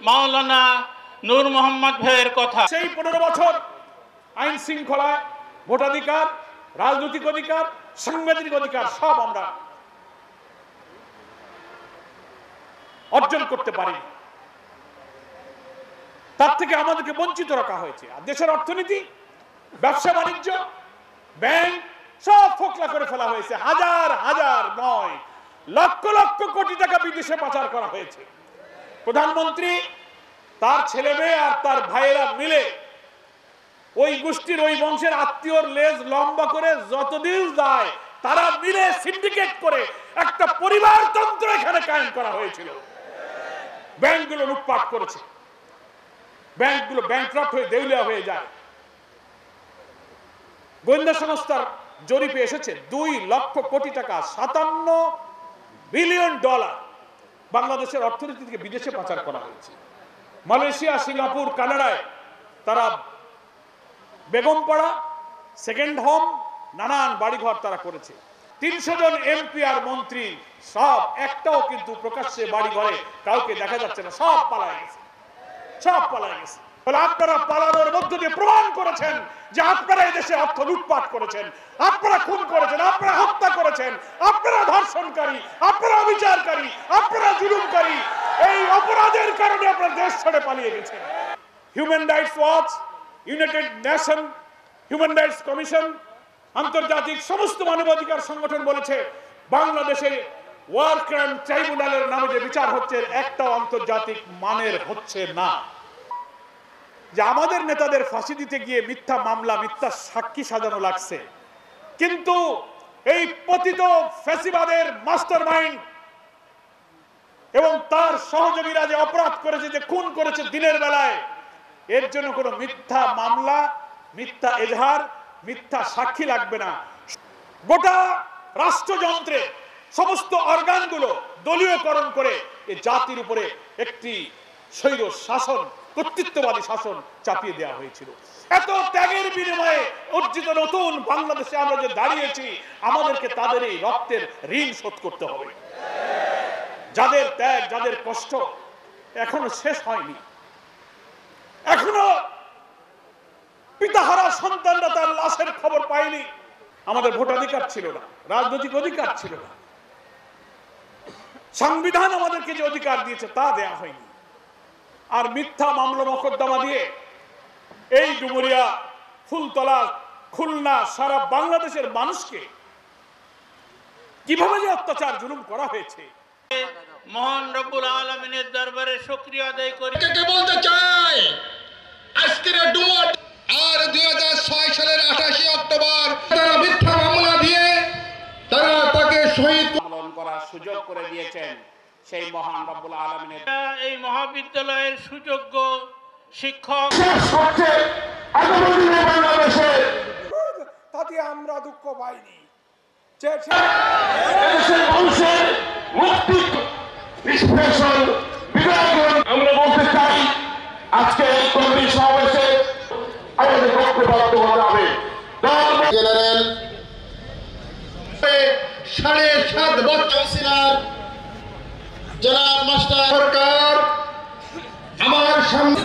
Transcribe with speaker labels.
Speaker 1: মাওলানা নূর মোহাম্মদ ভাইয়ের কথা।
Speaker 2: সেই 15 বছর আইন শৃঙ্খলা, ভোটাধিকার, রাজনৈতিক অধিকার, সাংবিধানিক অধিকার সব আমরা অর্জন করতে পারি। তার থেকে আমাদেরকে বঞ্চিত রাখা হয়েছে। আর দেশের অর্থনীতি, ব্যবসা বাণিজ্য, ব্যাংক সব ফোকলা করে ফেলা হয়েছে। হাজার হাজার নয়, লক্ষ লক্ষ কোটি টাকা বিদেশে পাচার করা হয়েছে। প্রধানমন্ত্রী, তার ছেলে মেয়ে আর তার ভাইয়েরা মিলে ওই গোষ্ঠীর, ওই বংশের আত্মীয়র লেজ লম্বা করে যতদিন যায় তারা মিলে সিন্ডিকেট করে একটা পরিবারতন্ত্র এখানে কায়েম করা হয়েছিল। ব্যাংকগুলো লুটপাট করেছে, ব্যাংকগুলো ব্যাংকরপ্ট হয়ে দেউলিয়া হয়ে যায়। গোয়েন্দা সংস্থার জরিপে এসেছে 2 লক্ষ কোটি টাকা, $57 বিলিয়ন বাংলাদেশের অর্থনীতি থেকে বিদেশে পাচার করা হয়েছে। মালয়েশিয়া, সিঙ্গাপুর, কানাডায় তারা বেগমপাড়া, সেকেন্ড হোম, নানান বাড়িঘর তারা করেছে। 300 জন এমপি আর মন্ত্রী সব একটাও কিন্তু প্রকাশ্যে বাড়িঘরে কাউকে দেখা যাচ্ছে না, সব পালায় গেছে, সব পালায় গেছে। ফলে আপনারা পালানোর মধ্য দিয়ে প্রমাণ করেছেন যে আপনারা এদেশে অর্থ লুটপাট করেছেন, আপনারা খুন করেছেন, আপনারা হত্যা করেছেন, আপনারা ধর্ষণকারী, আপনারা অবিচারকারী, আপনারা জুলুমকারী। এই অপরাধের কারণে আপনারা দেশ ছেড়ে পালিয়ে গেছেন। Human rights watch, United nation human rights commission, আন্তর্জাতিক সমস্ত মানবাধিকার সংগঠন বলেছে বাংলাদেশে ওয়ার ক্রাইম ট্রাইব্যুনালের নামে যে বিচার হচ্ছে একটা আন্তর্জাতিক মানের হচ্ছে না। যে আমাদের নেতাদের ফাঁসি দিতে গিয়ে মিথ্যা মামলা, মিথ্যা সাক্ষী সাজানো লাগছে, কিন্তু এই পতিত ফ্যাসিবাদের মাস্টারমাইন্ড এবং তার সহযোগীরা যে অপরাধ করেছে, যে খুন করেছে দিনের বেলায়, এর জন্য কোনো মিথ্যা মামলা, মিথ্যা এজাহার, মিথ্যা সাক্ষী লাগবে না। গোটা রাষ্ট্রযন্ত্রে সমস্ত অর্গানগুলো দলীয়করণ করে এই জাতির উপরে একটি স্বৈর শাসন, কর্তৃত্ববাদী শাসন চাপিয়ে দেওয়া হয়েছিল। এত ত্যাগের বিনিময়ে অর্জিত নতুন বাংলাদেশে আমরা যে দাঁড়িয়েছি, আমাদেরকে তাদের এই রক্তের ঋণ শোধ করতে হবে। যাদের ত্যাগ, যাদের কষ্ট এখনো শেষ হয়নি, এখনো পিতাহারা সন্তানরা তার লাশের খবর পায়নি। আমাদের ভোটাধিকার ছিল না, রাজনৈতিক অধিকার ছিল না, সংবিধান আমাদেরকে যে অধিকার দিয়েছে তা দেয়া হয়নি। আর মিথ্যা মামলা মোকদ্দমা দিয়ে এই ডুমুরিয়া, ফুলতলা, খুলনা, সারা বাংলাদেশের মানুষকে কিভাবে যে অত্যাচার জুলুম করা হয়েছে।
Speaker 1: মহান রব্বুল আলামিনের দরবারে শুকরিয়া আদায় করি।
Speaker 3: বলতে চাই আজকের ডুমুর আর 2006 সালের 28 অক্টোবর তারা মিথ্যা মামলা দিয়ে তারা তাকে শহীদ
Speaker 4: পালন করার সুযোগ করে দিয়েছেন সেই মহান রব্বুল আলামিনের।
Speaker 1: এই মহাবিদ্যালয়ের সুযোগ্য শিক্ষক
Speaker 2: বাংলাদেশে তাতে আমরা দুঃখ পাইনি।
Speaker 3: আমরা বলতে চাই আজকে এই কর্মী সমাবেশে আমাদের পক্ষপাত হতে হবে। জেনারেল 7.5 বছর সিনার জনাব মাস্টার সরকার আমার সামনে